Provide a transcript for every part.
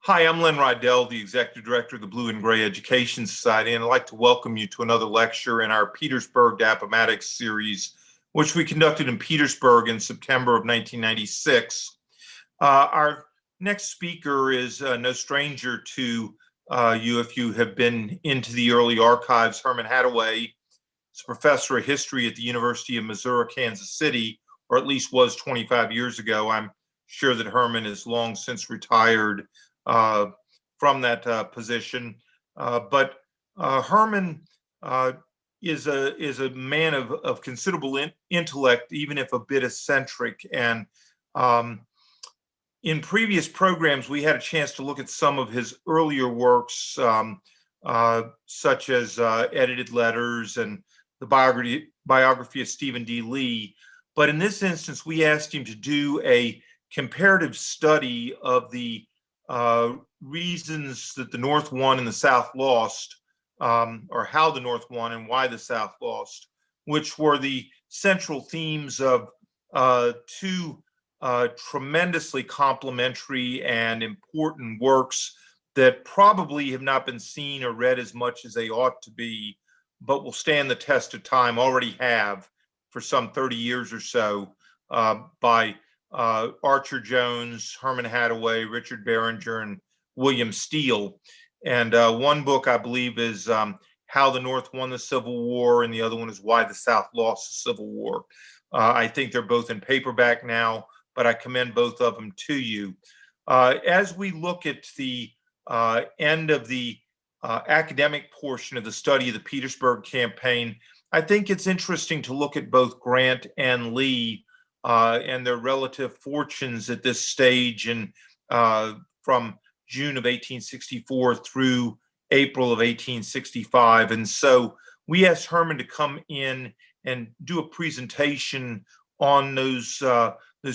Hi, I'm Len Rydell, the Executive Director of the Blue and Gray Education Society, and I'd like to welcome you to another lecture in our Petersburg to Appomattox series, which we conducted in Petersburg in September of 1996. Our next speaker is no stranger to you if you have been into the early archives. Herman Hattaway is a professor of history at the University of Missouri, Kansas City, or at least was 25 years ago. I'm sure that Herman is long since retired from that position, but Herman is a man of considerable intellect, even if a bit eccentric. And in previous programs, we had a chance to look at some of his earlier works, such as Edited Letters and the biography of Stephen D. Lee. But in this instance, we asked him to do a comparative study of the reasons that the North won and the South lost, or how the North won and why the South lost, which were the central themes of two tremendously complementary and important works that probably have not been seen or read as much as they ought to be, but will stand the test of time, already have for some 30 years or so, by Archer Jones, Herman Hattaway, Richard Berenger, and William Steele. And one book, I believe, is How the North Won the Civil War, and the other one is Why the South Lost the Civil War. I think they're both in paperback now, but I commend both of them to you. As we look at the end of the academic portion of the study of the Petersburg campaign, I think it's interesting to look at both Grant and Lee and their relative fortunes at this stage, and from June of 1864 through April of 1865. And so we asked Herman to come in and do a presentation on those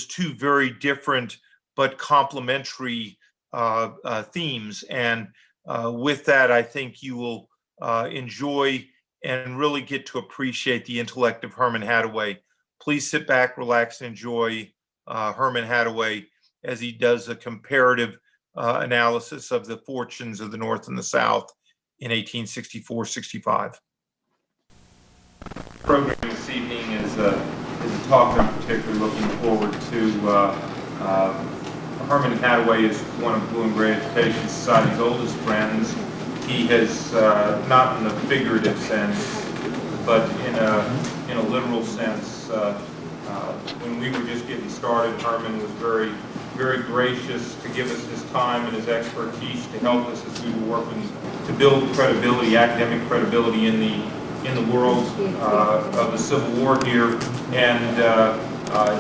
two very different but complementary themes. And with that, I think you will enjoy and really get to appreciate the intellect of Herman Hattaway. Please sit back, relax, and enjoy Herman Hattaway as he does a comparative analysis of the fortunes of the North and the South in 1864-65. The program this evening is a talk I'm particularly looking forward to. Herman Hattaway is one of Blue and Gray Education Society's oldest friends. He has, not in a figurative sense, but in a literal sense, when we were just getting started, Herman was very, very gracious to give us his time and his expertise to help us as we were working to build credibility, academic credibility in the world of the Civil War here. And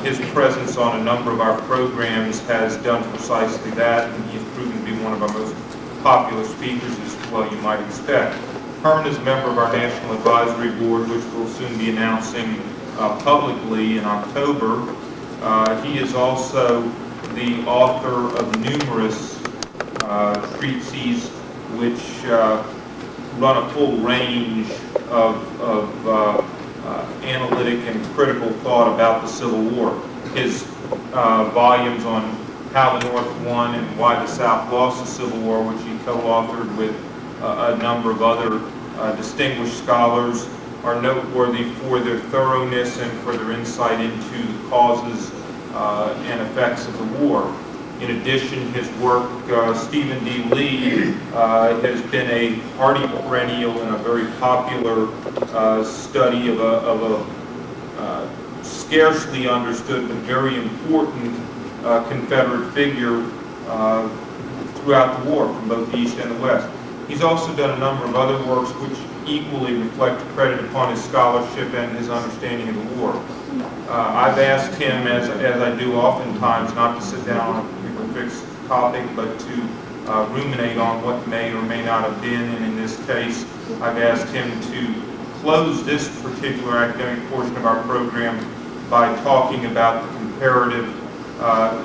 his presence on a number of our programs has done precisely that, and he's proven to be one of our most popular speakers, as well you might expect. Herman is a member of our National Advisory Board, which we'll soon be announcing publicly in October. He is also the author of numerous treatises which run a full range of analytic and critical thought about the Civil War. His volumes on How the North Won and Why the South Lost the Civil War, which he co-authored with a number of other distinguished scholars, are noteworthy for their thoroughness and for their insight into the causes and effects of the war. In addition, his work, Stephen D. Lee, has been a hearty perennial and a very popular study of a scarcely understood but very important Confederate figure throughout the war, from both the East and the West. He's also done a number of other works which equally reflect credit upon his scholarship and his understanding of the war. I've asked him, as I do oftentimes, not to sit down on a particular fixed topic, but to ruminate on what may or may not have been. And in this case, I've asked him to close this particular academic portion of our program by talking about the comparative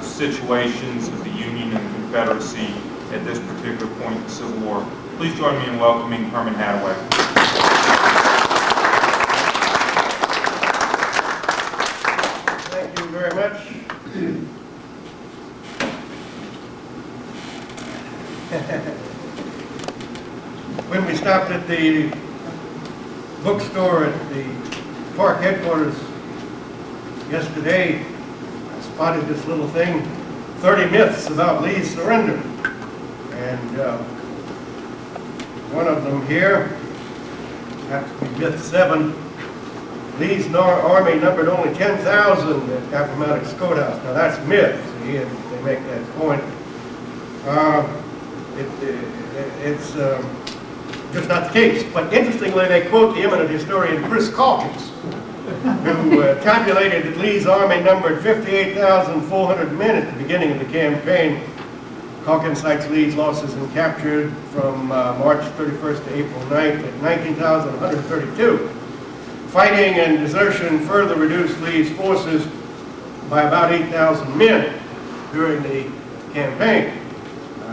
situations of the Union and the Confederacy at this particular point in the Civil War. Please join me in welcoming Herman Hattaway. Thank you very much. When we stopped at the bookstore at the park headquarters yesterday, I spotted this little thing, 30 myths about Lee's surrender. And one of them here, has to be myth 7, Lee's army numbered only 10,000 at Appomattox Courthouse. Now that's myth, see, and they make that point. It's just not the case. But interestingly, they quote the eminent historian Chris Calkins, who calculated that Lee's army numbered 58,400 men at the beginning of the campaign. Calkins cites Lee's losses and captured from March 31st to April 9th at 19,132. Fighting and desertion further reduced Lee's forces by about 8,000 men during the campaign.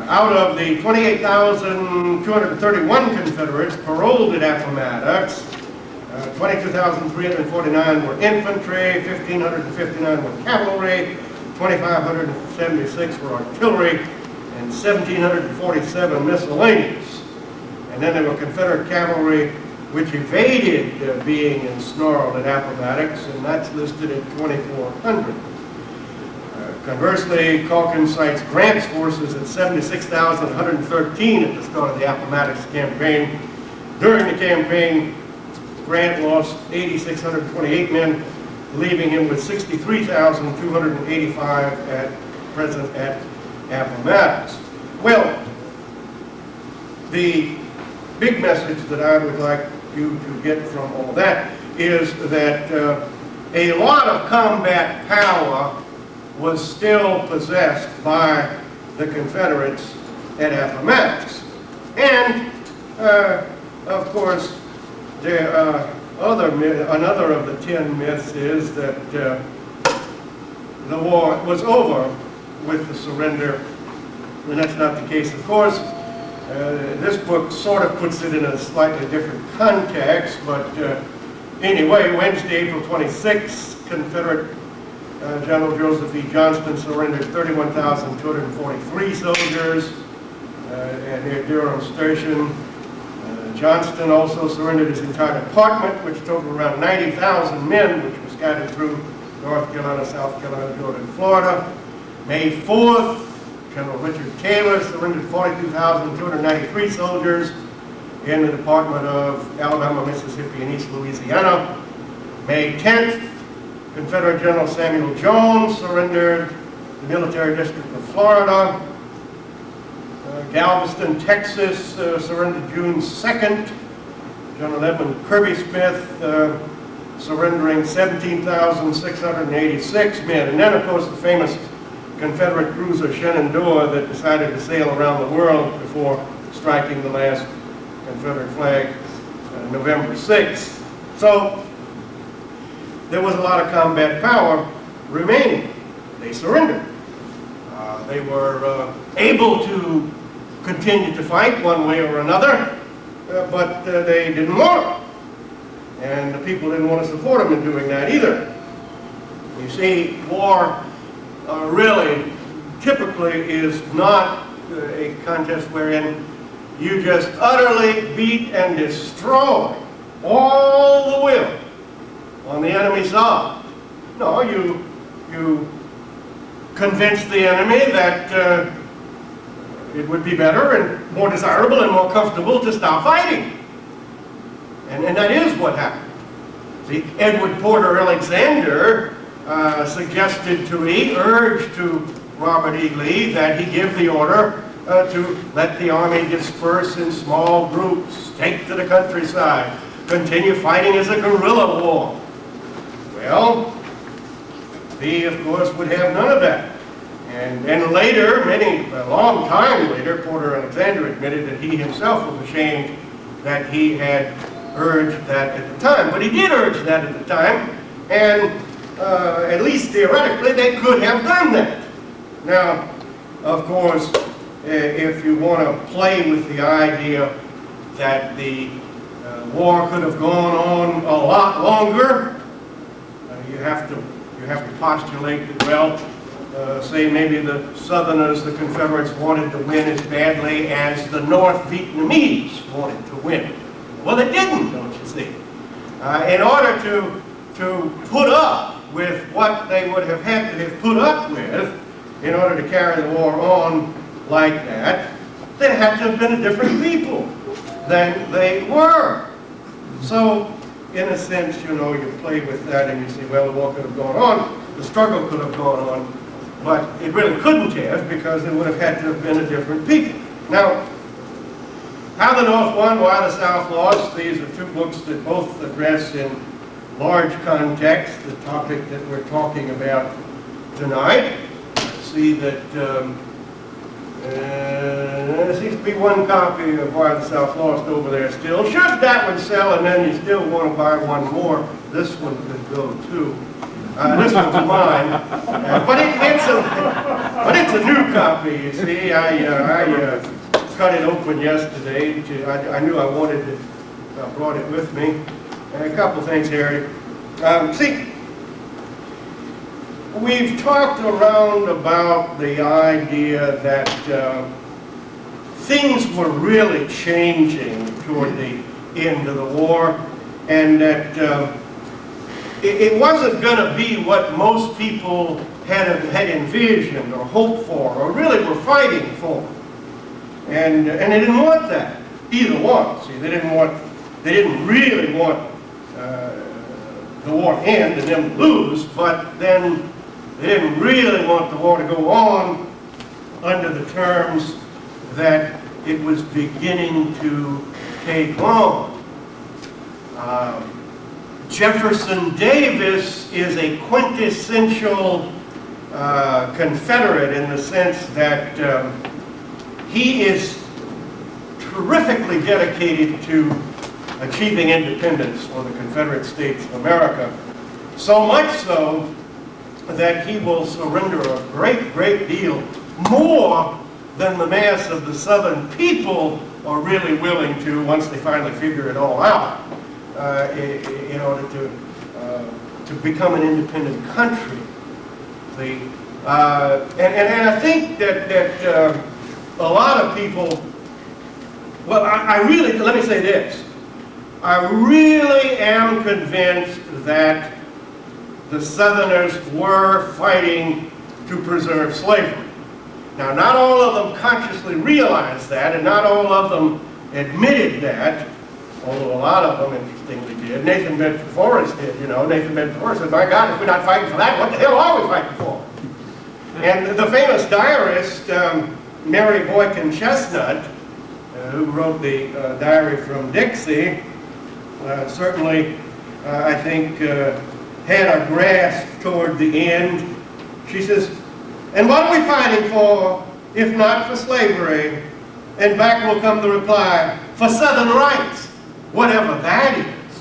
Out of the 28,231 Confederates paroled at Appomattox, 22,349 were infantry, 1,559 were cavalry, 2,576 were artillery, and 1,747 miscellaneous. And then there were Confederate cavalry which evaded being ensnarled at Appomattox, and that's listed at 2,400. Conversely, Calkins cites Grant's forces at 76,113 at the start of the Appomattox campaign. During the campaign, Grant lost 8,628 men, leaving him with 63,285 at present at Appomattox. Well, the big message that I would like you to get from all that is that a lot of combat power was still possessed by the Confederates at Appomattox. And, of course, another of the 10 myths is that the war was over with the surrender, and that's not the case, of course. This book sort of puts it in a slightly different context, but anyway, Wednesday, April 26th, Confederate General Joseph E. Johnston surrendered 31,243 soldiers near Durham Station. Johnston also surrendered his entire department, which totaled around 90,000 men, which were scattered through North Carolina, South Carolina, Georgia, and Florida. May 4th, General Richard Taylor surrendered 42,293 soldiers in the Department of Alabama, Mississippi, and East Louisiana. May 10th, Confederate General Samuel Jones surrendered the military district of Florida. Galveston, Texas surrendered June 2nd. General Edmund Kirby Smith surrendering 17,686 men. And then, of course, the famous Confederate cruiser Shenandoah that decided to sail around the world before striking the last Confederate flag November 6th. So there was a lot of combat power remaining. They surrendered. They were able to continue to fight one way or another, but they didn't want to. And the people didn't want to support them in doing that either. You see, war really typically is not a contest wherein you just utterly beat and destroy all the will on the enemy's side. No, you convince the enemy that it would be better and more desirable and more comfortable to stop fighting. And that is what happened. See, Edward Porter Alexander suggested to Lee, urged to Robert E. Lee that he give the order to let the army disperse in small groups, take to the countryside, continue fighting as a guerrilla war. Well, Lee, of course, would have none of that. And then later, a long time later, Porter Alexander admitted that he himself was ashamed that he had urged that at the time. But he did urge that at the time, and at least theoretically, they could have done that. Now, of course, if you want to play with the idea that the war could have gone on a lot longer, you have to postulate that, well, say maybe the Southerners, the Confederates, wanted to win as badly as the North Vietnamese wanted to win. Well, they didn't, don't you see? In order to put up with what they would have had to have put up with in order to carry the war on like that, they had to have been a different people than they were. So, in a sense, you know, you play with that and you say, well, the war could have gone on, the struggle could have gone on, but it really couldn't have, because it would have had to have been a different people. Now, how the North won, why the South lost, these are two books that both address in large context the topic that we're talking about tonight. I see that there seems to be one copy of Why the South Lost over there still. Should that one sell and then you still want to buy one more, this one could go too. This one's mine, but it's a new copy, you see. I cut it open yesterday. I knew I wanted it. I brought it with me. And a couple things, Harry. See, we've talked around about the idea that things were really changing toward the end of the war, and that it wasn't going to be what most people had envisioned or hoped for or really were fighting for. And they didn't want that, either one. See, they didn't really want the war to end and them to lose, but then they didn't really want the war to go on under the terms that it was beginning to take on. Jefferson Davis is a quintessential Confederate in the sense that he is terrifically dedicated to achieving independence for the Confederate States of America. So much so that he will surrender a great deal more than the mass of the Southern people are really willing to once they finally figure it all out in order to become an independent country. And I think that a lot of people, well, I really, let me say this. I really am convinced that the Southerners were fighting to preserve slavery. Now, not all of them consciously realized that, and not all of them admitted that, although a lot of them, interestingly, did. Nathan Bedford Forrest did, you know. Nathan Bedford Forrest said, my God, if we're not fighting for that, what the hell are we fighting for? And the famous diarist, Mary Boykin Chestnut, who wrote the Diary from Dixie, certainly, I think, had a grasp toward the end. She says, and what are we fighting for, if not for slavery? And back will come the reply, for Southern rights, whatever that is.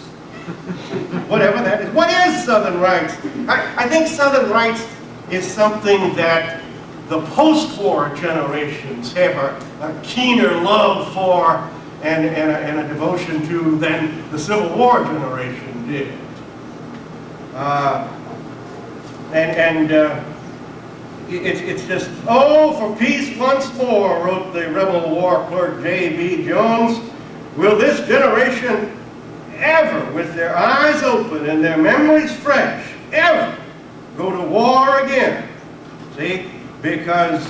Whatever that is. What is Southern rights? I think Southern rights is something that the post-war generations have a keener love for and a devotion to than the Civil War generation did. It's just, oh, for peace once more, wrote the rebel war clerk J.B. Jones. Will this generation ever, with their eyes open and their memories fresh, ever go to war again? See, because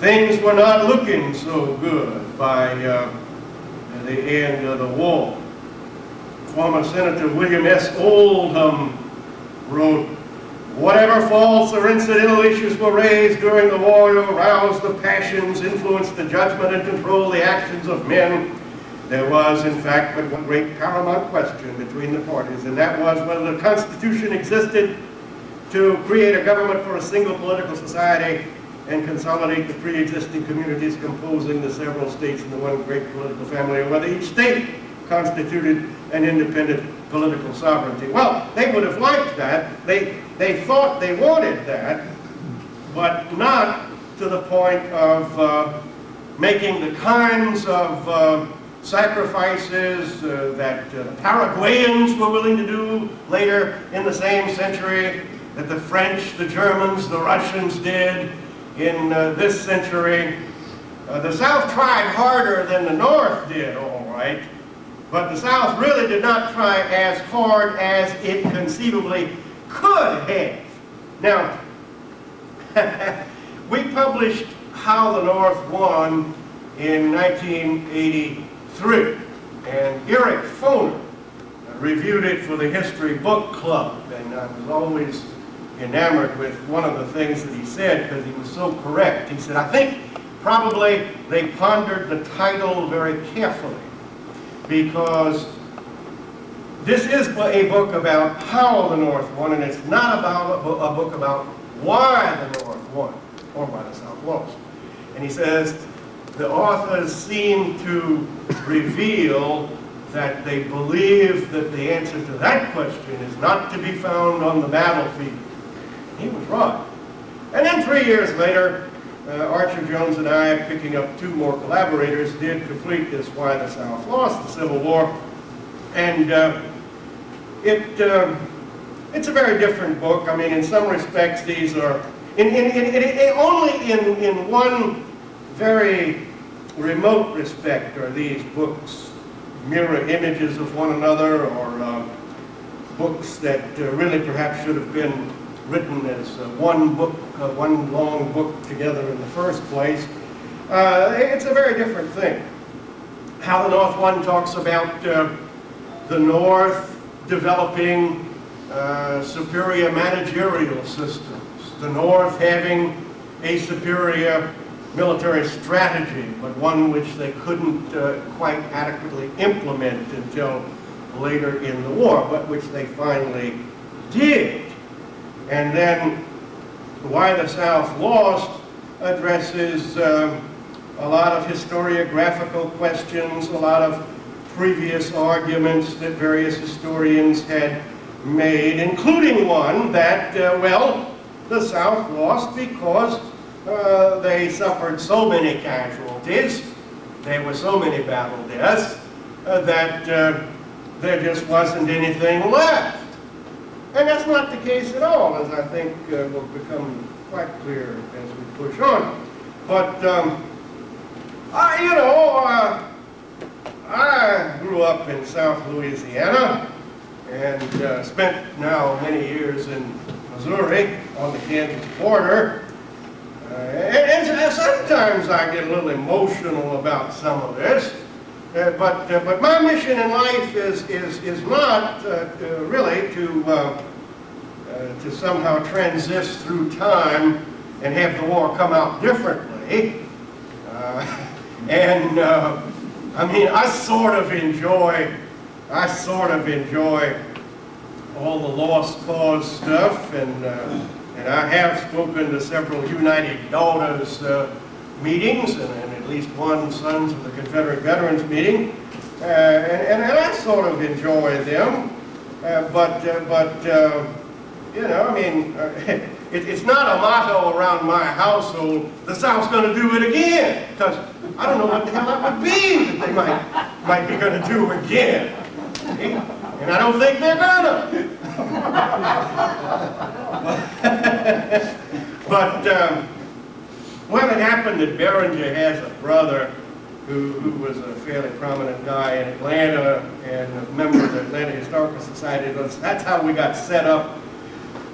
things were not looking so good by the end of the war. Former Senator William S. Oldham wrote, whatever false or incidental issues were raised during the war to arouse the passions, influence the judgment, and control the actions of men, there was, in fact, but one great paramount question between the parties, and that was whether the Constitution existed to create a government for a single political society and consolidate the pre-existing communities composing the several states into one great political family, or whether each state constituted an independent political sovereignty. Well, they would have liked that. They thought they wanted that, but not to the point of making the kinds of sacrifices that the Paraguayans were willing to do later in the same century, that the French, the Germans, the Russians did in this century. The South tried harder than the North did, all right, but the South really did not try as hard as it conceivably could have. Now, we published How the North Won in 1983, and Eric Foner reviewed it for the History Book Club, and I was always enamored with one of the things that he said because he was so correct. He said, I think probably they pondered the title very carefully because this is a book about how the North won, and it's not about a book about why the North won or why the South lost. And he says, the authors seem to reveal that they believe that the answer to that question is not to be found on the battlefield. He was right. And then 3 years later, Archer Jones and I, picking up 2 more collaborators, did complete this Why the South Lost the Civil War. And it's a very different book. I mean, in some respects, these are, only in one very remote respect are these books mirror images of one another, or books that really perhaps should have been written as one book, one long book together in the first place. It's a very different thing. How the North Won talks about the North developing superior managerial systems, the North having a superior military strategy, but one which they couldn't quite adequately implement until later in the war, but which they finally did. And then Why the South Lost addresses a lot of historiographical questions, a lot of previous arguments that various historians had made, including one that, well, the South lost because they suffered so many casualties, there were so many battle deaths, that there just wasn't anything left. And that's not the case at all, as I think will become quite clear as we push on. But, I grew up in South Louisiana and spent now many years in Missouri on the Kansas border. And sometimes I get a little emotional about some of this, but my mission in life is not really to somehow transist through time and have the war come out differently. I mean, I sort of enjoy all the lost cause stuff, and I have spoken to several United Daughters meetings, and at least one Sons of the Confederate Veterans meeting, and I sort of enjoy them, but you know, I mean, it's not a motto around my household, the South's going to do it again, because I don't know what the hell that would be that they might be going to do again. And I don't think they're gonna. But, well, it happened that Behringer has a brother who was a fairly prominent guy in Atlanta and a member of the Atlanta Historical Society. That's how we got set up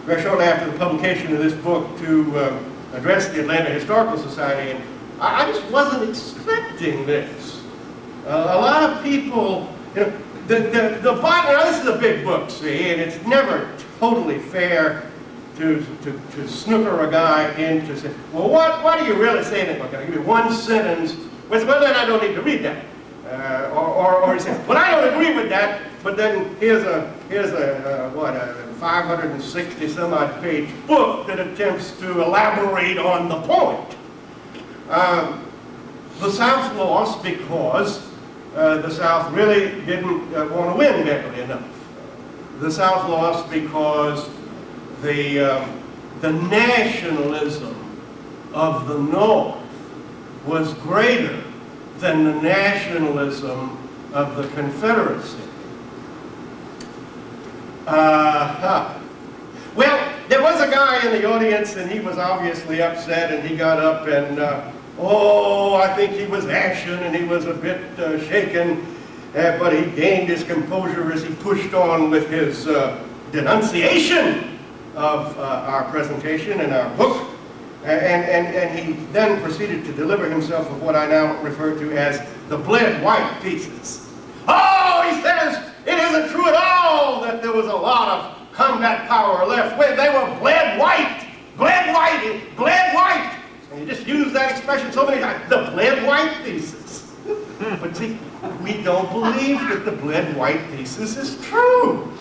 very shortly after the publication of this book to address the Atlanta Historical Society. And I just wasn't expecting this. A lot of people, you know, the bottom, now this is a big book, see, and it's never totally fair to snooker a guy into saying, well, what are you really saying in the book? I'll give you one sentence, well, then I don't need to read that. Or you say, well, I don't agree with that, but then here's a 560 some odd page book that attempts to elaborate on the point. The South lost because the South really didn't want to win badly enough. The South lost because the nationalism of the North was greater than the nationalism of the Confederacy. Well, there was a guy in the audience, and he was obviously upset, and he got up and, oh, I think he was ashen, and he was a bit shaken, but he gained his composure as he pushed on with his denunciation of our presentation and our book. And he then proceeded to deliver himself of what I now refer to as the bled white thesis. Oh, he says, it isn't true at all that there was a lot of combat power left. They were bled white, bled white, bled white. And he just used that expression so many times, the bled white thesis. But see, we don't believe that the bled white thesis is true.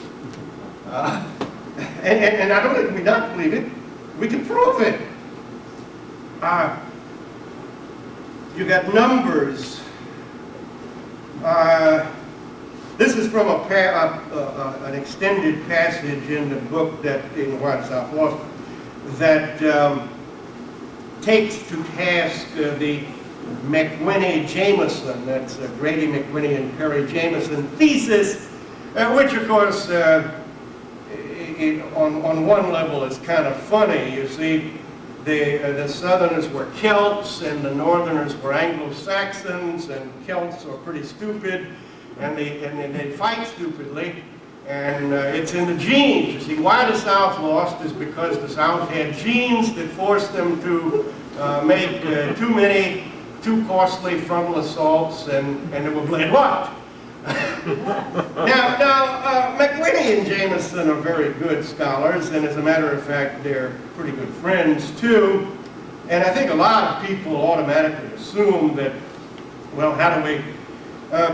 And not only do we not believe it, we can prove it. You got numbers. This is from an extended passage in the book that in White South Lost that takes to task the McWhinney-Jameson, that's Grady McWhinney and Perry Jameson thesis, which of course on one level is kind of funny. You see, the Southerners were Celts and the Northerners were Anglo-Saxons, and Celts are pretty stupid, and they fight stupidly, and it's in the genes. You see, why the South lost is because the South had genes that forced them to make too costly frontal assaults, and they were bled white. Now, McWhinney and Jameson are very good scholars, and as a matter of fact, they're pretty good friends too. And I think a lot of people automatically assume that, well, Hattaway,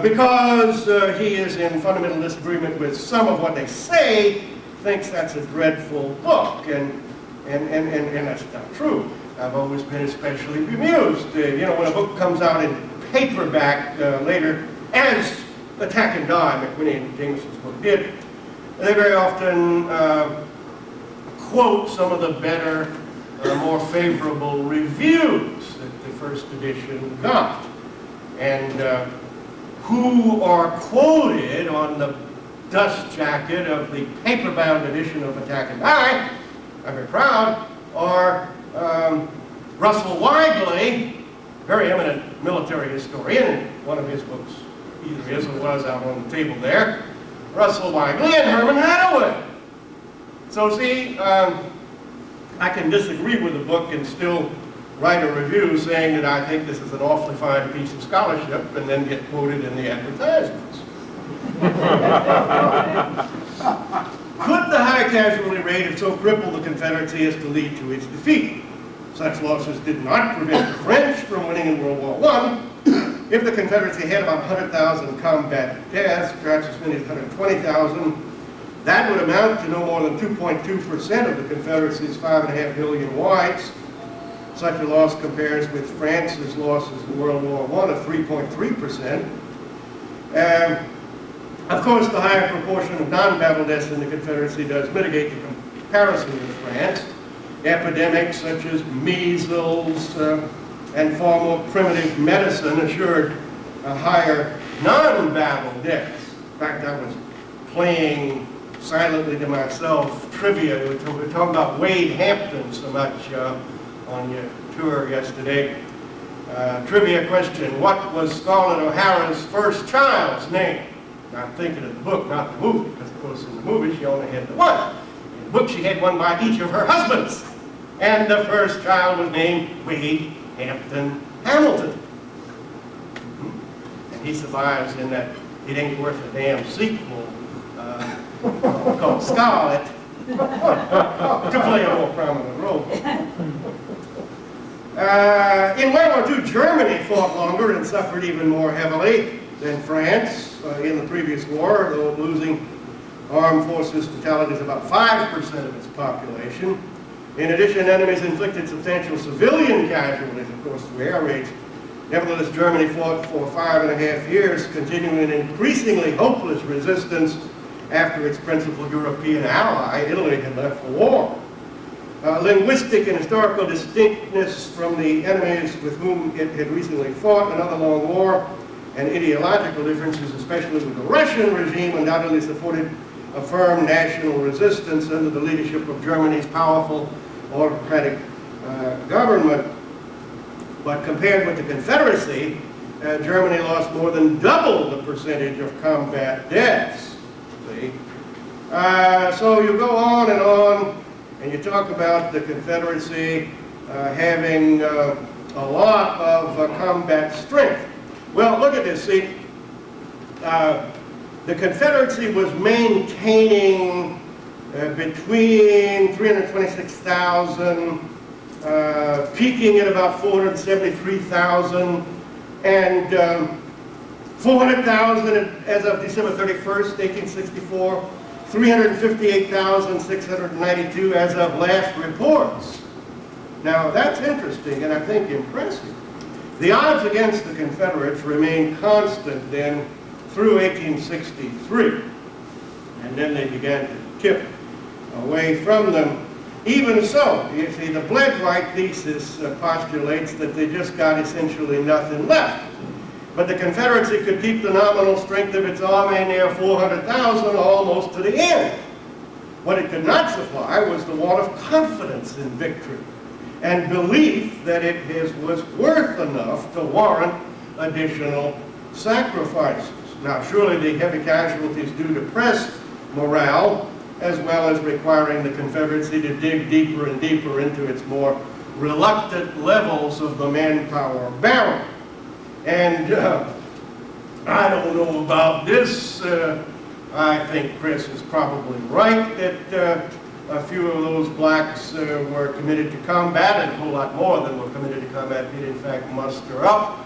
because he is in fundamental disagreement with some of what they say, thinks that's a dreadful book, and that's not true. I've always been especially bemused. You know, when a book comes out in paperback later, as Attack and Die, McWhinney and Jameson's book did, they very often quote some of the better, more favorable reviews that the first edition got. And who are quoted on the dust jacket of the paper-bound edition of Attack and Die, I'm very proud, are Russell Weigley, very eminent military historian, and one of his books either is or was out on the table there, Russell Weigley and Herman Hattaway. So see, I can disagree with the book and still write a review saying that I think this is an awfully fine piece of scholarship and then get quoted in the advertisements. Could the high casualty rate have so crippled the Confederacy as to lead to its defeat? Such losses did not prevent the French from winning in World War I. If the Confederacy had about 100,000 combat deaths, perhaps as many as 120,000, that would amount to no more than 2.2% of the Confederacy's 5.5 million whites. Such a loss compares with France's losses in World War I of 3.3%. Of course, the higher proportion of non-battle deaths in the Confederacy does mitigate the comparison with France. Epidemics such as measles and far more primitive medicine assured a higher non-battle deaths. In fact, I was playing silently to myself trivia. We were talking about Wade Hampton so much on your tour yesterday. Trivia question: what was Scarlett O'Hara's first child's name? Now, I'm thinking of the book, not the movie, because of course in the movie she only had the one. In the book she had one by each of her husbands. And the first child was named Wade Hampton Hamilton. And he survives in that It Ain't Worth a Damn sequel called Scarlett to play a more prominent role. In World War II, Germany fought longer and suffered even more heavily than France in the previous war, though losing armed forces fatalities about 5% of its population. In addition, enemies inflicted substantial civilian casualties, of course, through air raids. Nevertheless, Germany fought for 5.5 years, continuing an increasingly hopeless resistance after its principal European ally, Italy, had left the war. Linguistic and historical distinctness from the enemies with whom it had recently fought another long war, and ideological differences, especially with the Russian regime, undoubtedly supported a firm national resistance under the leadership of Germany's powerful autocratic government. But compared with the Confederacy, Germany lost more than double the percentage of combat deaths. See? So you go on, and you talk about the Confederacy having a lot of combat strength. Well, look at this. See, the Confederacy was maintaining between 326,000, peaking at about 473,000, and 400,000 as of December 31st, 1864, 358,692 as of last reports. Now, that's interesting and I think impressive. The odds against the Confederates remained constant then through 1863, and then they began to tip away from them. Even so, you see, the Bled-Wright thesis postulates that they just got essentially nothing left. But the Confederacy could keep the nominal strength of its army near 400,000 almost to the end. What it could not supply was the want of confidence in victory and belief that it was worth enough to warrant additional sacrifices. Now, surely the heavy casualties do depress morale, as well as requiring the Confederacy to dig deeper and deeper into its more reluctant levels of the manpower barrel. And I don't know about this. I think Chris is probably right that a few of those blacks were committed to combat, and a whole lot more than were committed to combat did in fact muster up.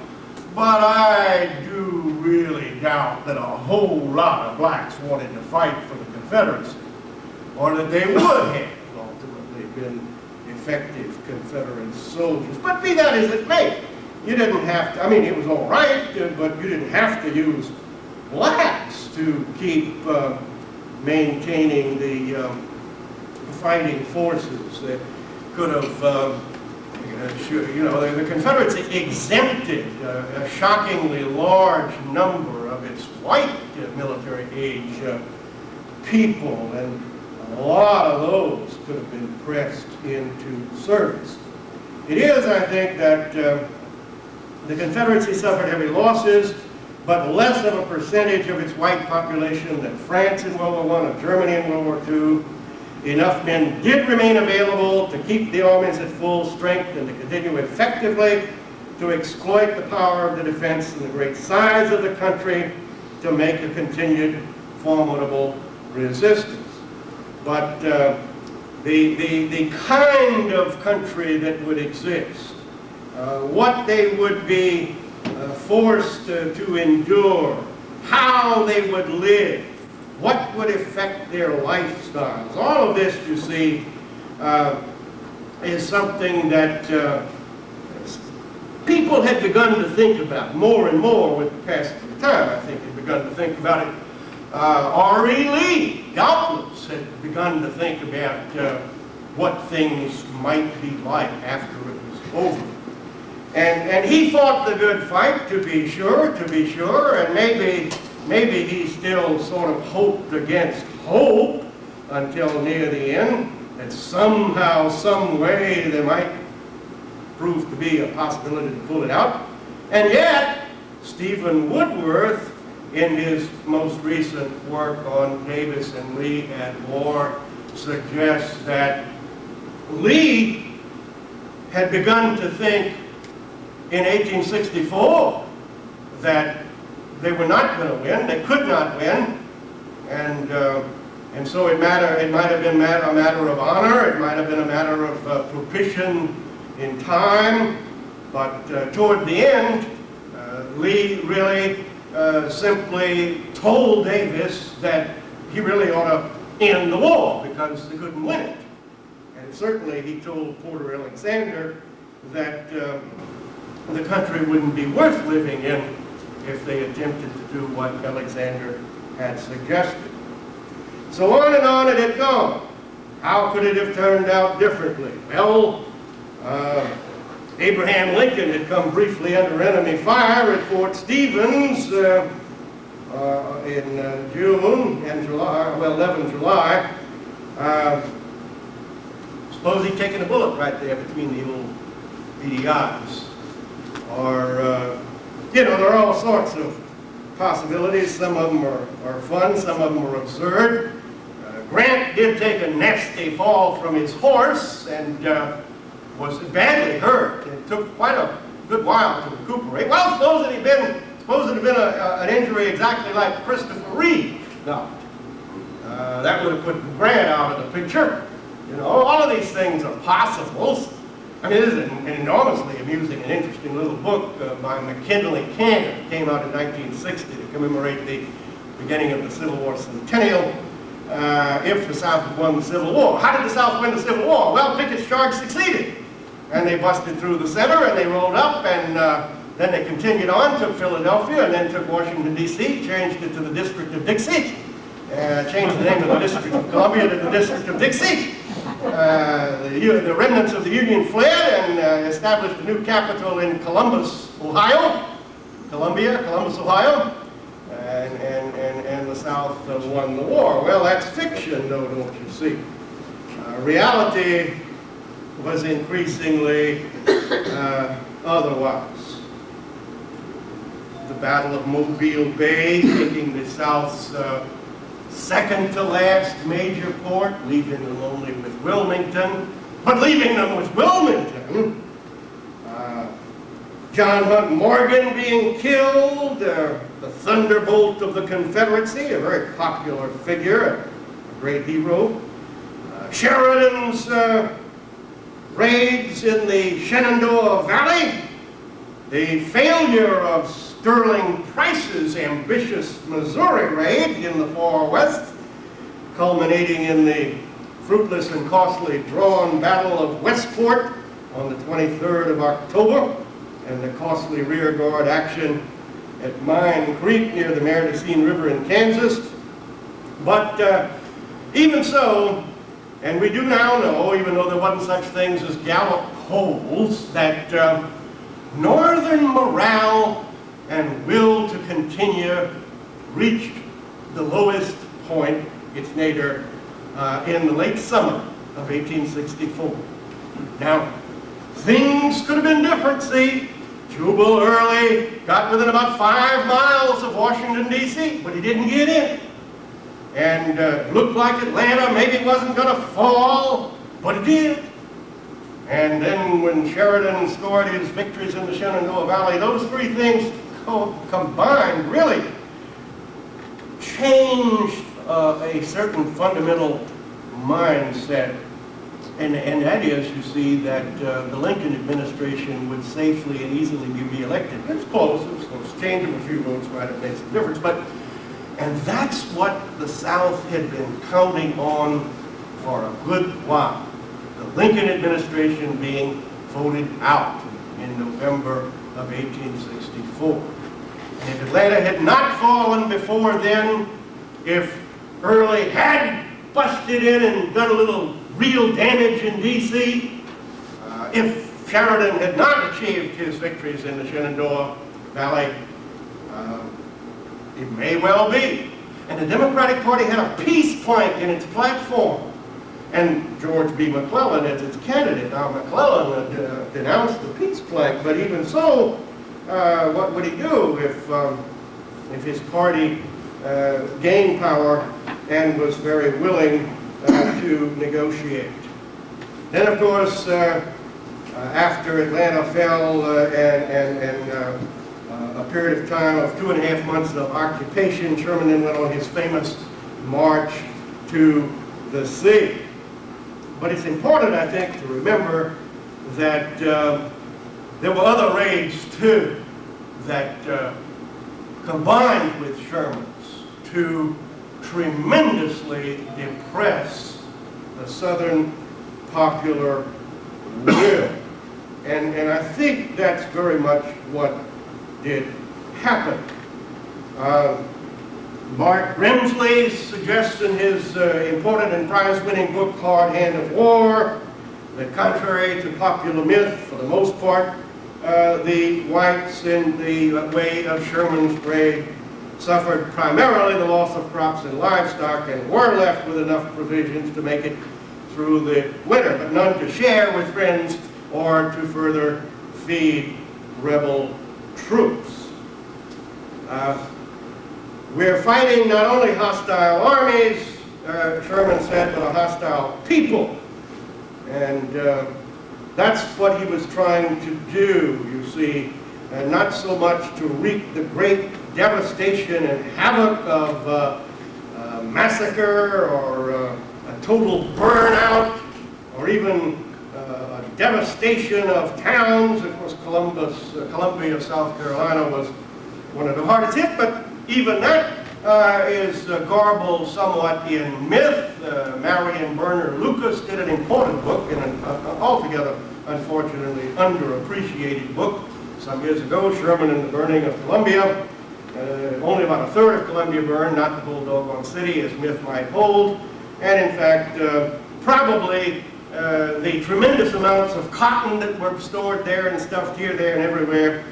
But I do really doubt that a whole lot of blacks wanted to fight for the Confederacy, or that they would have ultimately been effective Confederate soldiers. But be that as it may, you didn't have to, I mean, it was all right, but you didn't have to use blacks to keep maintaining the fighting forces that could have, the Confederacy exempted a shockingly large number of its white military age people, and a lot of those could have been pressed into service. It is, I think, that the Confederacy suffered heavy losses, but less of a percentage of its white population than France in World War I or Germany in World War II. Enough men did remain available to keep the armies at full strength and to continue effectively to exploit the power of the defense and the great size of the country to make a continued formidable resistance. But the kind of country that would exist, what they would be forced to endure, how they would live, what would affect their lifestyles. All of this, you see, is something that people had begun to think about more and more with the passage of time. I think had begun to think about it. R.E. Lee, doubtless, had begun to think about what things might be like after it was over. And he fought the good fight, to be sure, and maybe he still sort of hoped against hope until near the end, that somehow, some way, there might prove to be a possibility to pull it out. And yet, Stephen Woodworth, in his most recent work on Davis and Lee at war, suggests that Lee had begun to think in 1864 that they were not going to win, they could not win, and so it might have been a matter of honor, it might have been a matter of propitiation in time, but toward the end, Lee really simply told Davis that he really ought to end the war because they couldn't win it. And certainly he told Porter Alexander that the country wouldn't be worth living in if they attempted to do what Alexander had suggested. So on and on it had gone. How could it have turned out differently? Well, Abraham Lincoln had come briefly under enemy fire at Fort Stevens in June and July, well, 11 July, suppose he'd taken a bullet right there between the old beady eyes. Or, there are all sorts of possibilities. Some of them are fun, some of them are absurd. Grant did take a nasty fall from his horse and was badly hurt. It took quite a good while to recuperate. Well, suppose it had been an injury exactly like Christopher Reeve. No. That would have put Grant out of the picture. All of these things are possibles. I mean, this is an enormously amusing and interesting little book by McKinley Cannon. It came out in 1960 to commemorate the beginning of the Civil War centennial. If the South had won the Civil War. How did the South win the Civil War? Well, Pickett's charge succeeded. And they busted through the center, and they rolled up, and then they continued on, took Philadelphia, and then took Washington, D.C., changed it to the District of Dixie, changed the name of the District of Columbia to the District of Dixie. The remnants of the Union fled and established a new capital in Columbus, Ohio. Columbus, Ohio. And the South won the war. Well, that's fiction, though, don't you see? Reality was increasingly otherwise. The Battle of Mobile Bay, taking the South's second to last major port, leaving them only with Wilmington, but leaving them with Wilmington. John Hunt Morgan being killed, the thunderbolt of the Confederacy, a very popular figure, a great hero. Sheridan's raids in the Shenandoah Valley, the failure of Sterling Price's ambitious Missouri raid in the far west, culminating in the fruitless and costly drawn Battle of Westport on the 23rd of October, and the costly rearguard action at Mine Creek near the Meridocene River in Kansas. But even so, and we do now know, even though there wasn't such things as Gallup polls, that Northern morale and will to continue reached the lowest point, its nadir, in the late summer of 1864. Now, things could have been different, see. Jubal Early got within about 5 miles of Washington, D.C., but he didn't get in. And it looked like Atlanta maybe wasn't going to fall, but it did. And then when Sheridan scored his victories in the Shenandoah Valley, those three things combined really changed a certain fundamental mindset. And that is, you see, that the Lincoln administration would safely and easily be reelected. It was close. Change of a few votes might have made some difference. And that's what the South had been counting on for a good while. The Lincoln administration being voted out in November of 1864. And if Atlanta had not fallen before then, if Early had busted in and done a little real damage in D.C., if Sheridan had not achieved his victories in the Shenandoah Valley, it may well be. And the Democratic Party had a peace plank in its platform. And George B. McClellan as its candidate. Now, McClellan had denounced the peace plank, but even so, what would he do if his party gained power and was very willing to negotiate? Then, of course, after Atlanta fell and a period of time of 2.5 months of occupation, Sherman then went on his famous march to the sea. But it's important, I think, to remember that there were other raids, too, that combined with Sherman's to tremendously depress the Southern popular will. And I think that's very much what did happen. Mark Grimsley suggests in his important and prize-winning book, Hard Hand of War, that contrary to popular myth, for the most part, the whites in the way of Sherman's raid suffered primarily the loss of crops and livestock and were left with enough provisions to make it through the winter, but none to share with friends or to further feed rebel troops. We're fighting not only hostile armies, Sherman said, but a hostile people. And that's what he was trying to do, you see, and not so much to wreak the great devastation and havoc of massacre or a total burnout or even a devastation of towns. Of course, Columbia, South Carolina was one of the hardest hit, but even that is garbled somewhat in myth. Marion Burner Lucas did an important book, and an altogether, unfortunately, underappreciated book some years ago, Sherman and the Burning of Columbia. Only about a third of Columbia burned, not the whole doggone city, as myth might hold. And in fact, probably the tremendous amounts of cotton that were stored there and stuffed here, there, and everywhere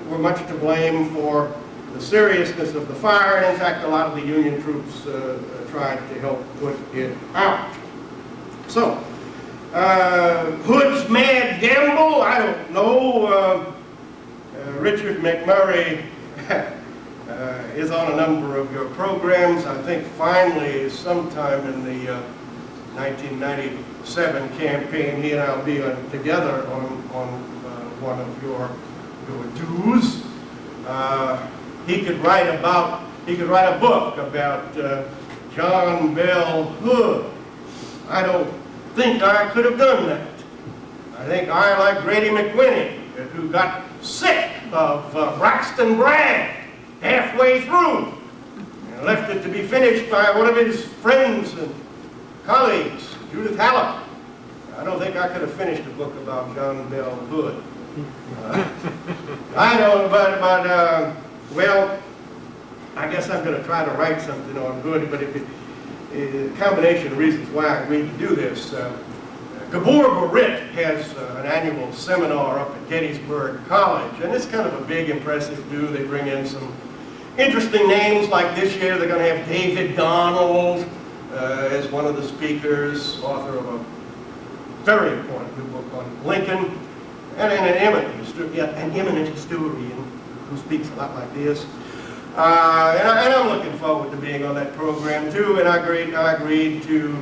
were much to blame for the seriousness of the fire. And in fact, a lot of the Union troops tried to help put it out. So, Hood's mad gamble, I don't know. Richard McMurray is on a number of your programs. I think finally, sometime in the 1997 campaign, he and I will be together on one of your dues. He could write a book about John Bell Hood. I don't think I could have done that. I think I, like Grady McWhinney, who got sick of Braxton Bragg halfway through and left it to be finished by one of his friends and colleagues, Judith Hallock. I don't think I could have finished a book about John Bell Hood. I know, but well, I guess I'm going to try to write something on Hood, but a combination of reasons why I agreed to do this. Gabor Barit has an annual seminar up at Gettysburg College, and it's kind of a big, impressive do. They bring in some interesting names, like this year they're going to have David Donald as one of the speakers, author of a very important new book on Lincoln, and an eminent historian who speaks a lot like this. And I'm looking forward to being on that program too, and I agreed to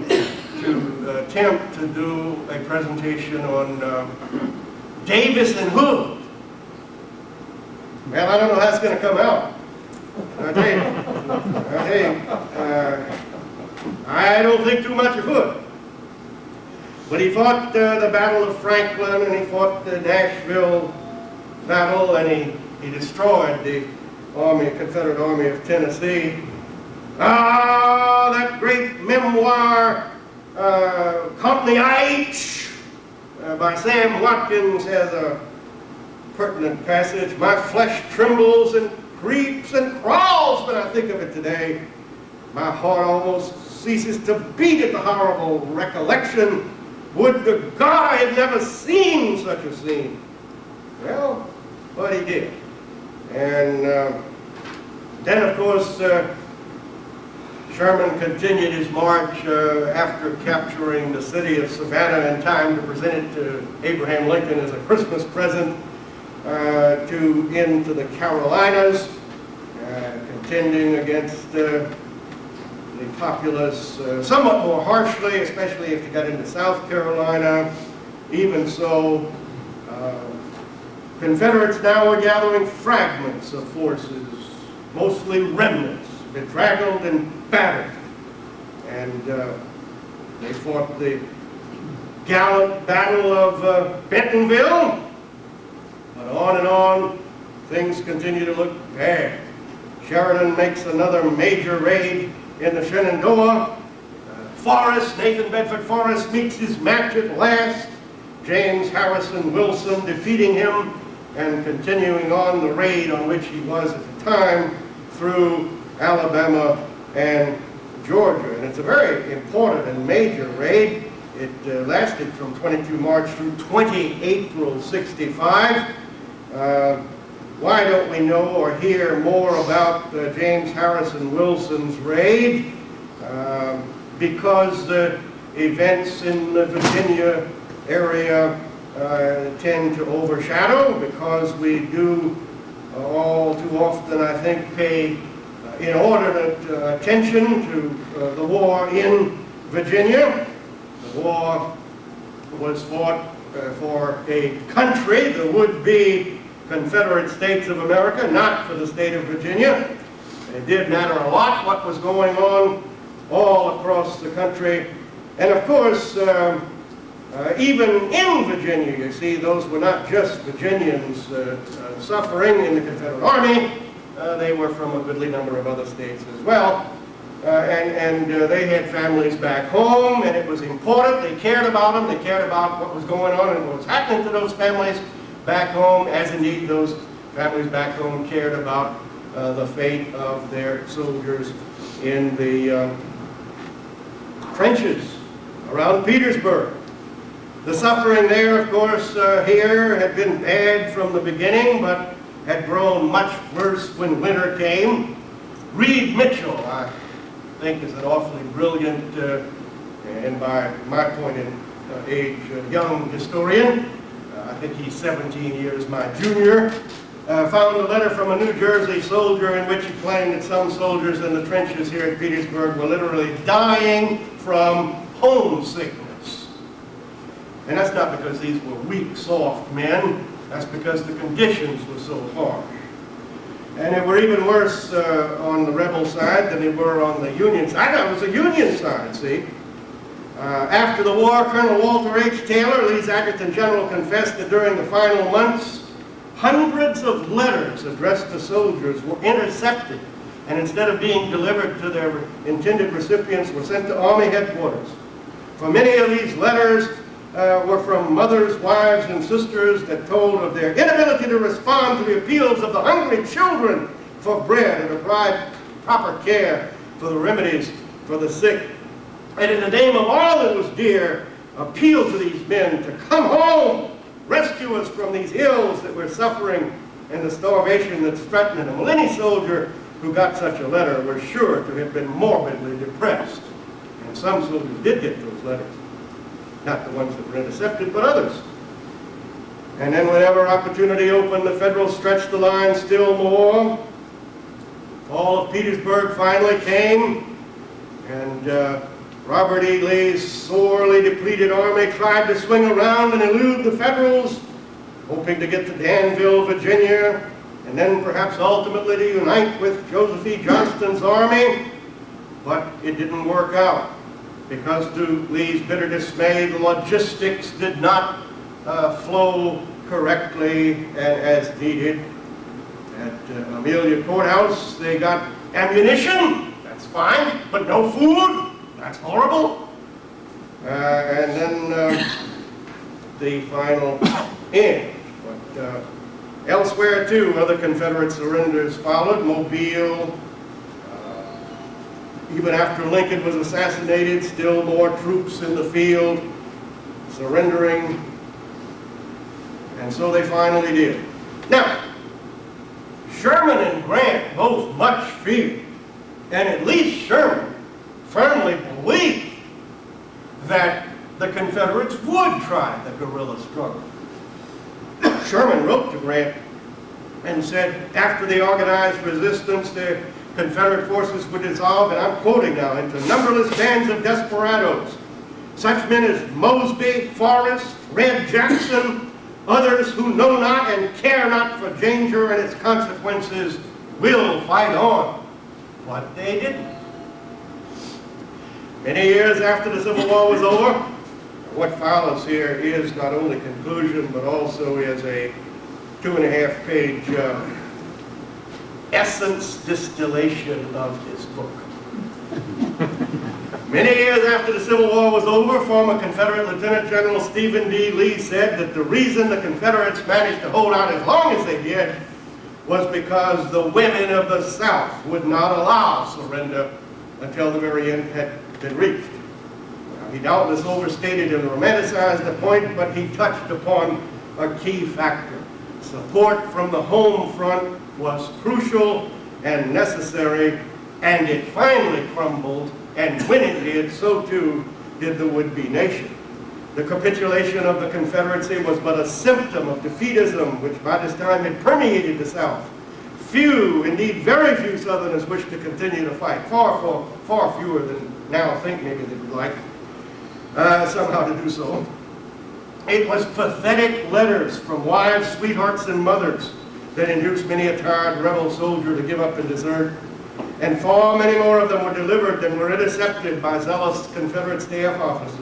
attempt to do a presentation on Davis and Hood. Well, I don't know how it's going to come out. I'll tell you, I don't think too much of Hood. But he fought the Battle of Franklin, and he fought the Nashville battle, and he destroyed the Confederate Army of Tennessee. That great memoir, Company H, by Sam Watkins, has a pertinent passage. My flesh trembles and creeps and crawls when I think of it today. My heart almost ceases to beat at the horrible recollection. Would to God I had never seen such a scene. Well, but he did. And then, of course, Sherman continued his march after capturing the city of Savannah in time to present it to Abraham Lincoln as a Christmas present into the Carolinas, contending against the populace somewhat more harshly, especially if you got into South Carolina. Even so, Confederates now were gathering fragments of forces, mostly remnants, bedraggled and battered. And they fought the gallant Battle of Bentonville. But on and on, things continue to look bad. Sheridan makes another major raid in the Shenandoah. Nathan Bedford Forrest meets his match at last. James Harrison Wilson defeating him and continuing on the raid on which he was at the time through Alabama and Georgia. And it's a very important and major raid. It lasted from 22 March through 20 April 65. why don't we know or hear more about James Harrison Wilson's raid? Because the events in the Virginia area tend to overshadow, because we do all too often, I think, pay inordinate attention to the war in Virginia. The war was fought for a country, the would-be Confederate States of America, not for the state of Virginia. It did matter a lot what was going on all across the country. And of course, even in Virginia, you see, those were not just Virginians suffering in the Confederate Army. They were from a goodly number of other states as well. And they had families back home, and it was important. They cared about them. They cared about what was going on and what was happening to those families back home, as indeed those families back home cared about the fate of their soldiers in the trenches around Petersburg. The suffering there, of course, here had been bad from the beginning, but had grown much worse when winter came. Reed Mitchell, I think, is an awfully brilliant, and by my point in age, young historian. I think he's 17 years my junior. Found a letter from a New Jersey soldier in which he claimed that some soldiers in the trenches here at Petersburg were literally dying from homesickness. And that's not because these were weak, soft men. That's because the conditions were so harsh. And they were even worse on the rebel side than they were on the Union side. That was the Union side, see. After the war, Colonel Walter H. Taylor, Lee's adjutant general, confessed that during the final months, hundreds of letters addressed to soldiers were intercepted, and instead of being delivered to their intended recipients, were sent to Army headquarters. For many of these letters were from mothers, wives, and sisters that told of their inability to respond to the appeals of the hungry children for bread and to provide proper care for the remedies for the sick. And in the name of all that was dear, appeal to these men to come home, rescue us from these ills that we're suffering and the starvation that's threatening them. Well, any soldier who got such a letter was sure to have been morbidly depressed. And some soldiers did get those letters. Not the ones that were intercepted, but others. And then whenever opportunity opened, the Federals stretched the line still more. Fall of Petersburg finally came, and Robert E. Lee's sorely depleted army tried to swing around and elude the Federals, hoping to get to Danville, Virginia, and then perhaps ultimately to unite with Joseph E. Johnston's army. But it didn't work out, because to Lee's bitter dismay, the logistics did not flow correctly and as needed. At Amelia Courthouse, they got ammunition, that's fine, but no food. That's horrible. And then the final end. But elsewhere, too, other Confederate surrenders followed. Mobile. Even after Lincoln was assassinated, still more troops in the field surrendering. And so they finally did. Now, Sherman and Grant both much feared, and at least Sherman firmly believed that the Confederates would try the guerrilla struggle. Sherman wrote to Grant and said, after the organized resistance, the Confederate forces would dissolve, and I'm quoting now, into numberless bands of desperadoes. Such men as Mosby, Forrest, Red Jackson, others who know not and care not for danger and its consequences will fight on. But they didn't. Many years after the Civil War was over, what follows here is not only conclusion, but also is a 2.5-page essence distillation of his book. Many years after the Civil War was over, former Confederate Lieutenant General Stephen D. Lee said that the reason the Confederates managed to hold out as long as they did was because the women of the South would not allow surrender until the very end had been reached. He doubtless overstated and romanticized the point, but he touched upon a key factor. Support from the home front was crucial and necessary, and it finally crumbled, and when it did, so too did the would-be nation. The capitulation of the Confederacy was but a symptom of defeatism, which by this time had permeated the South. Few, indeed very few Southerners wished to continue to fight, far fewer than now think maybe they would like somehow to do so. It was pathetic letters from wives, sweethearts, and mothers that induced many a tired rebel soldier to give up and desert, and far many more of them were delivered than were intercepted by zealous Confederate staff officers.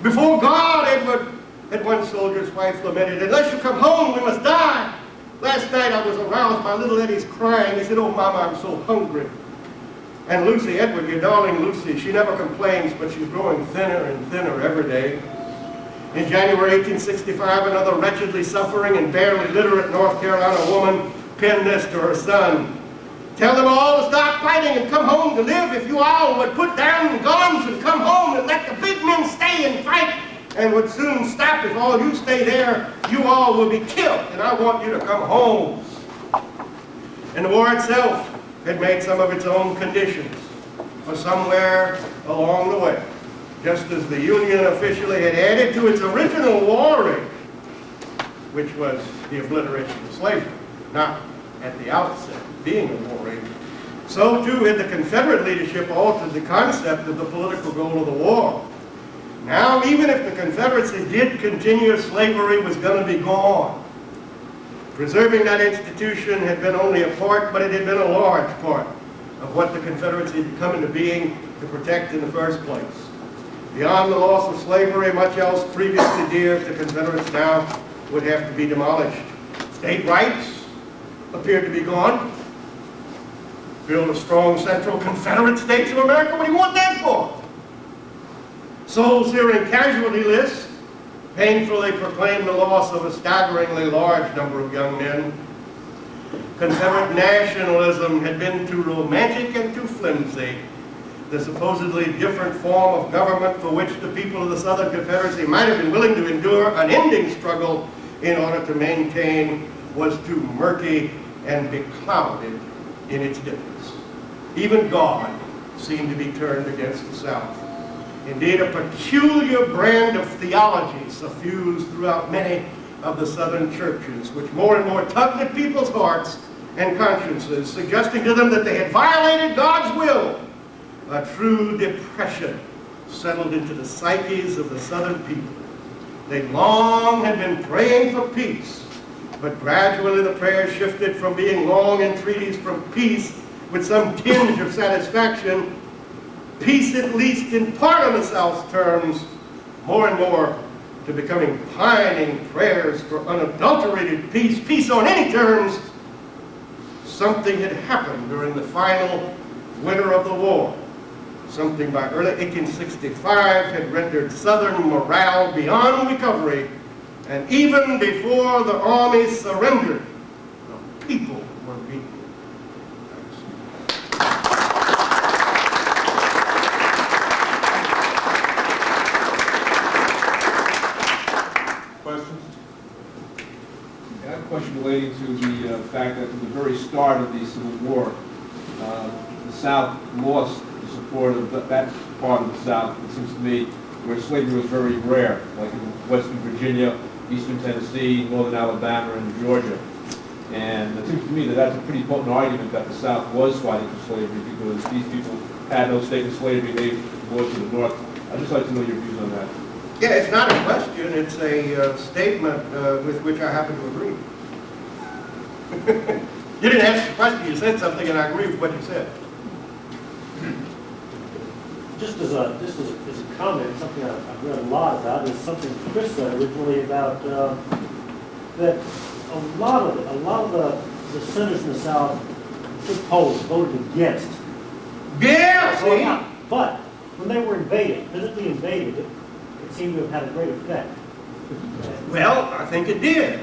Before God, Edward, had one soldier's wife lamented, "Unless you come home, we must die. Last night I was aroused by little Eddie's crying. He said, 'Oh, Mama, I'm so hungry.'" And Lucy, Edward, your darling Lucy, she never complains, but she's growing thinner and thinner every day. In January 1865, another wretchedly suffering and barely literate North Carolina woman penned this to her son: "Tell them all to stop fighting and come home to live. If you all would put down guns and come home and let the big men stay and fight, and would soon stop. If all you stay there, you all will be killed, and I want you to come home." And the war itself had made some of its own conditions, for somewhere along the way, just as the Union officially had added to its original war rate, which was the obliteration of slavery, not at the outset being a war rate, so too had the Confederate leadership altered the concept of the political goal of the war. Now, even if the Confederacy did continue, slavery was going to be gone. Preserving that institution had been only a part, but it had been a large part of what the Confederacy had come into being to protect in the first place. Beyond the loss of slavery, much else previously dear to Confederates now would have to be demolished. State rights appeared to be gone. Build a strong central Confederate States of America, what do you want that for? Soul-searing casualty lists painfully proclaimed the loss of a staggeringly large number of young men. Confederate nationalism had been too romantic and too flimsy. The supposedly different form of government for which the people of the Southern Confederacy might have been willing to endure an ending struggle in order to maintain was too murky and beclouded in its difference. Even God seemed to be turned against the South. Indeed, a peculiar brand of theology suffused throughout many of the Southern churches, which more and more tugged at people's hearts and consciences, suggesting to them that they had violated God's will. A true depression settled into the psyches of the Southern people. They long had been praying for peace, but gradually the prayers shifted from being long entreaties from peace with some tinge of satisfaction, peace at least in part on the South's terms, more and more to becoming pining prayers for unadulterated peace, peace on any terms. Something had happened during the final winter of the war. Something by early 1865 had rendered Southern morale beyond recovery, and even before the army surrendered, the people were beaten. Questions? I have a question relating to the fact that at the very start of the Civil War, the South lost the support of that part of the South, it seems to me, where slavery was very rare, like in Western Virginia, Eastern Tennessee, Northern Alabama, and Georgia. And it seems to me that that's a pretty potent argument that the South was fighting for slavery because these people had no stake in slavery, they were to the North. I'd just like to know your views on that. Yeah, it's not a question, it's a statement with which I happen to agree. You didn't ask the question, you said something, and I agree with what you said. Just as a comment, something I've read a lot about is something Chris said originally about that a lot of the senators in the South took polls, voted against. Yeah, see? But when they were invaded, physically invaded, it seemed to have had a great effect. Well, I think it did.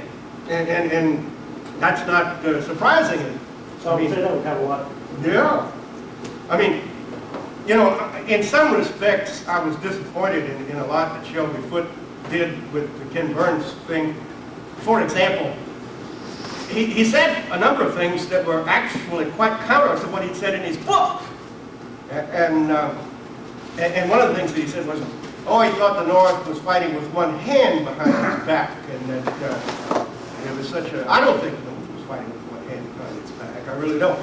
And that's not surprising. So I would say that would have a lot. Yeah. I mean, you know, in some respects, I was disappointed in a lot that Shelby Foote did with the Ken Burns thing. For example, he said a number of things that were actually quite counter to what he said in his book. And one of the things that he said was, oh, he thought the North was fighting with one hand behind its back, and that it was such a, I don't think the North was fighting with one hand behind its back, I really don't.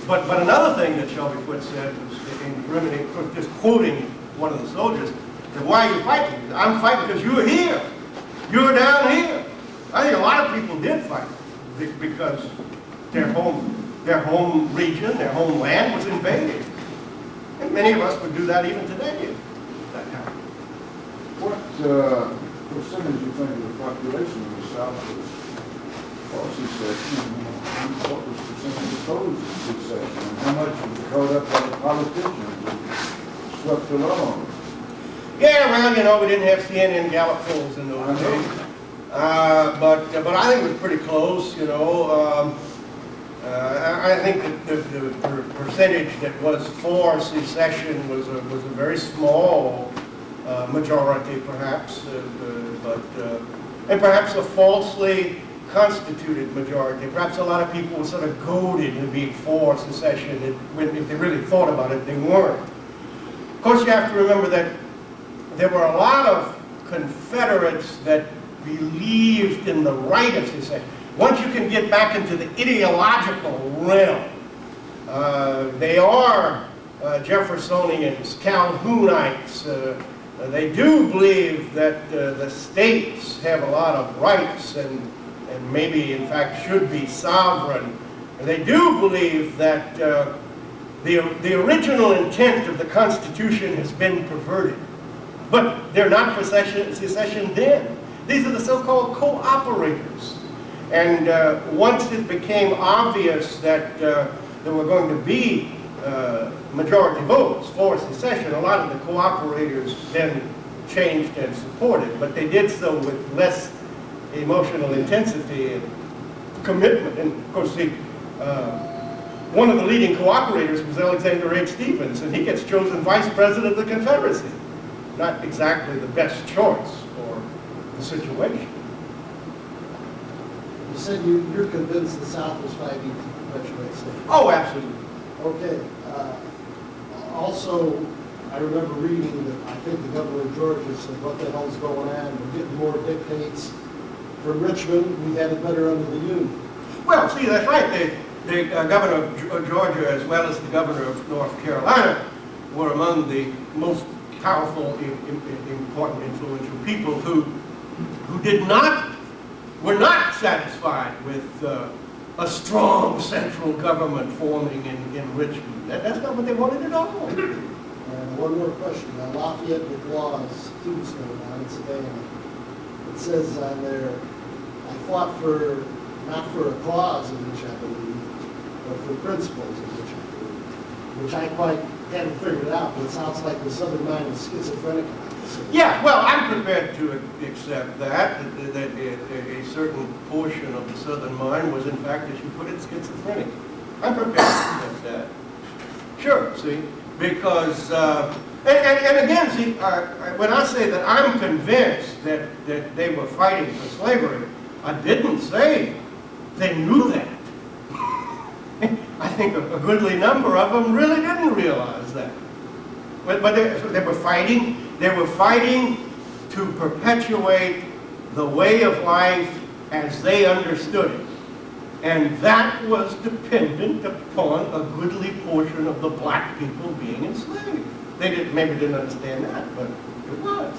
But another thing that Shelby Foote said was, just quoting one of the soldiers, said, why are you fighting? I'm fighting because you're here. You're down here. I think a lot of people did fight because their home region, their homeland was invaded. And many of us would do that even today if that happened. What percentage do you think of the population in the South was for secession? And what was the percentage opposed to secession? And how much was caught up by the politicians and swept along? Yeah, well, we didn't have CNN Gallup polls in those days. But I think it was pretty close, I think that the percentage that was for secession was a very small majority, perhaps, and perhaps a falsely constituted majority. Perhaps a lot of people were sort of goaded into being for secession, and if they really thought about it, they weren't. Of course, you have to remember that there were a lot of Confederates that believed in the right of secession. Once you can get back into the ideological realm, they are Jeffersonians, Calhounites. They do believe that the states have a lot of rights and maybe, in fact, should be sovereign. And they do believe that the original intent of the Constitution has been perverted. But they're not for secession then. These are the so-called cooperators. And once it became obvious that there were going to be majority votes for secession, a lot of the cooperators then changed and supported, but they did so with less emotional intensity and commitment. And of course, one of the leading cooperators was Alexander H. Stephens, and he gets chosen vice president of the Confederacy. Not exactly the best choice for the situation. You said you're convinced the South was fighting to perpetuate slavery. Oh, absolutely. Okay. Also, I remember reading that I think the governor of Georgia said, what the hell's going on? We're getting more dictates from Richmond. We had it better under the Union. Well, see, that's right. The governor of Georgia, as well as the governor of North Carolina, were among the most powerful, important, influential people who were not satisfied with a strong central government forming in Richmond. That's not what they wanted at all. And one more question. Now, Lafayette McLaw's tombstone down in Savannah, it says on there, I fought not for a cause in which I believe, but for principles in which I believe, which I quite haven't figured out, but it sounds like the Southern mind is schizophrenic. Yeah, well, I'm prepared to accept that a certain portion of the Southern mind was, in fact, as you put it, schizophrenic. I'm prepared to accept that. Sure, see, because, and again, see, when I say that I'm convinced that they were fighting for slavery, I didn't say they knew that. I think a goodly number of them really didn't realize that. But they were fighting. They were fighting to perpetuate the way of life as they understood it. And that was dependent upon a goodly portion of the black people being enslaved. They maybe didn't understand that, but it was.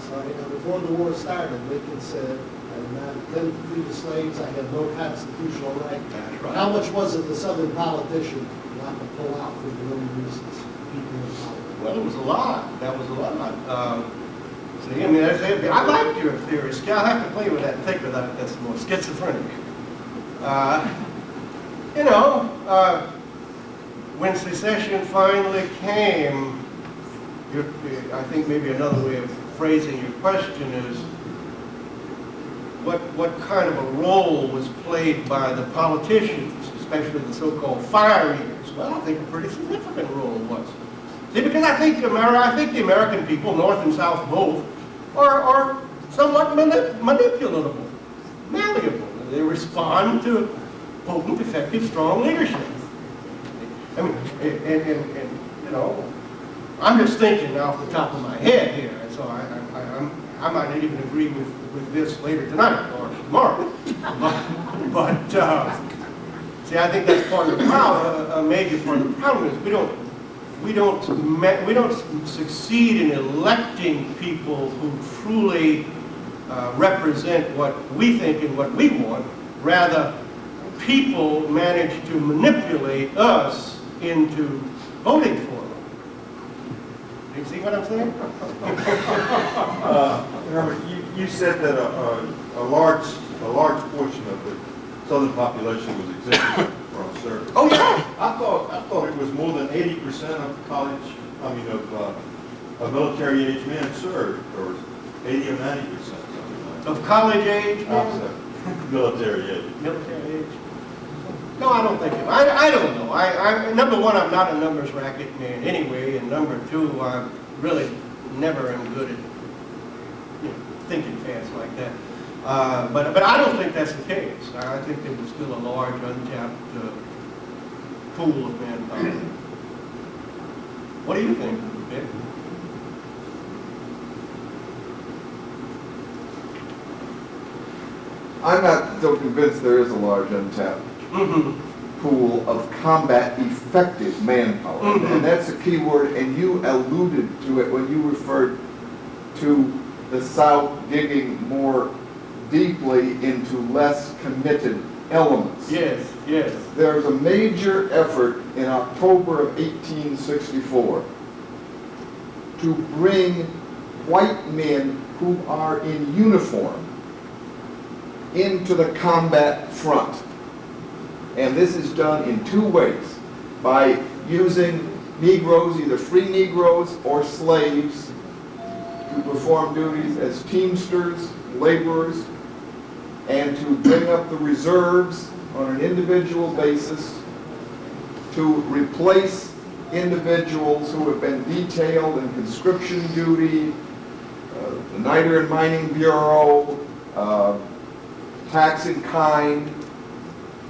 Before the war started, Lincoln said, I did not intend to free the slaves. I have no constitutional right. That's right. How much was it the Southern politician not to pull out for their own reasons? Well, it was a lot. That was a lot. See, I mean, I like your theory. I'll have to play with that and think about it. That's more schizophrenic. When secession finally came, I think maybe another way of phrasing your question is, what kind of a role was played by the politicians, especially the so-called fire eaters? Well, I think a pretty significant role was. See, because I think the American people, North and South both, are somewhat manipulatable, malleable. They respond to potent, effective, strong leadership. I mean, and you know, I'm just thinking off the top of my head here, and so I might not even agree with this later tonight or tomorrow. But see, I think that's part of the problem. A major part of the problem is we don't succeed in electing people who truly represent what we think and what we want. Rather, people manage to manipulate us into voting for them. Do you see what I'm saying? Herman, you said that a large portion of the southern population was exempted from service. Oh, yeah. I thought it was more than 80% of of military age men served, or 80 or 90%, something like that. Of college age? Opposite. Military age. Military age? No, I don't think it. I don't know. Number one, I'm not a numbers racket man anyway, and number two, I really never am good at thinking fast like that. But I don't think that's the case. I think there was still a large untapped pool of manpower. What do you think, Vic? I'm not so convinced there is a large untapped pool of combat effective manpower. And that's a key word, and you alluded to it when you referred to the South digging more deeply into less committed elements. Yes, yes. There's a major effort in October of 1864 to bring white men who are in uniform into the combat front. And this is done in two ways: by using Negroes, either free Negroes or slaves, to perform duties as teamsters, laborers, and to bring up the reserves on an individual basis to replace individuals who have been detailed in conscription duty, the Niter and Mining Bureau, tax in kind.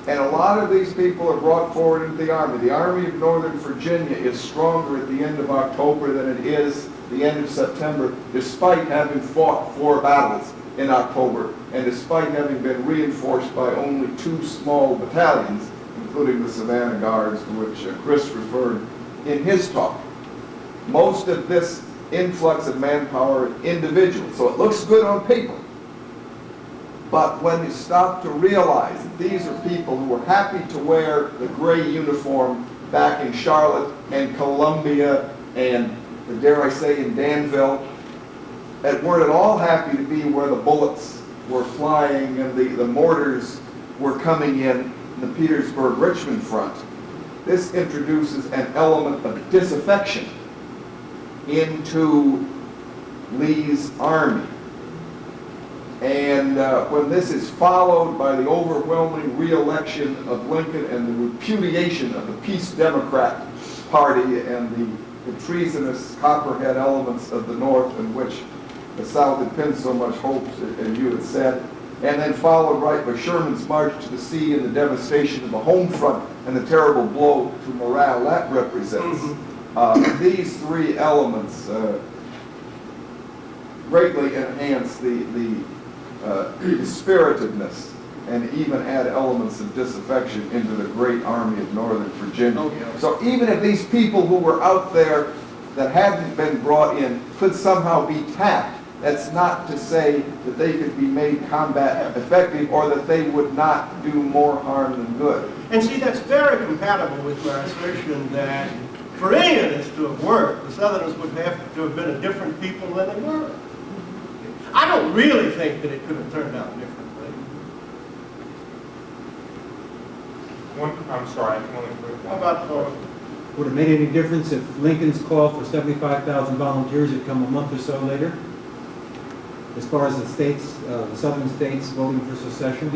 And a lot of these people are brought forward into the Army. The Army of Northern Virginia is stronger at the end of October than it is the end of September, despite having fought 4 battles in October, and despite having been reinforced by only 2 small battalions, including the Savannah Guards, to which Chris referred in his talk. Most of this influx of manpower is individual, so it looks good on paper. But when you stop to realize that these are people who were happy to wear the gray uniform back in Charlotte and Columbia and, dare I say, in Danville, that weren't at all happy to be where the bullets were flying and the mortars were coming in the Petersburg-Richmond front, this introduces an element of disaffection into Lee's army. And when this is followed by the overwhelming re-election of Lincoln and the repudiation of the Peace Democrat Party and the treasonous Copperhead elements of the North, in which the South had pinned so much hopes, as you had said, and then followed right by Sherman's march to the sea and the devastation of the home front and the terrible blow to morale that represents. These 3 elements greatly enhance the spiritedness and even add elements of disaffection into the great army of Northern Virginia. Oh, yeah. So even if these people who were out there that hadn't been brought in could somehow be tapped, that's not to say that they could be made combat effective or that they would not do more harm than good. And see, that's very compatible with my assertion that for any of this to have worked, the Southerners would have to have been a different people than they were. I don't really think that it could have turned out differently. I'm sorry, one quick How one. about Would it make any difference if Lincoln's call for 75,000 volunteers had come a month or so later? As far as the states, the southern states voting for secession?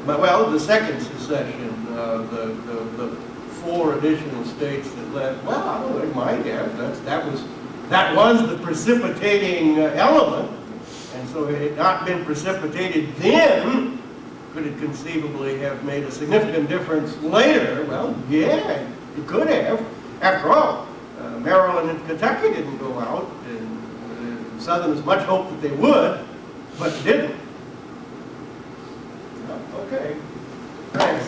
well, the second secession, the 4 additional states that left, well, I don't know, it might have. That was the precipitating element. And so it had not been precipitated then, Could it conceivably have made a significant difference later? Well, yeah, it could have. After all, Maryland and Kentucky didn't go out, and the Southerners much hoped that they would, but didn't. Okay. Thanks.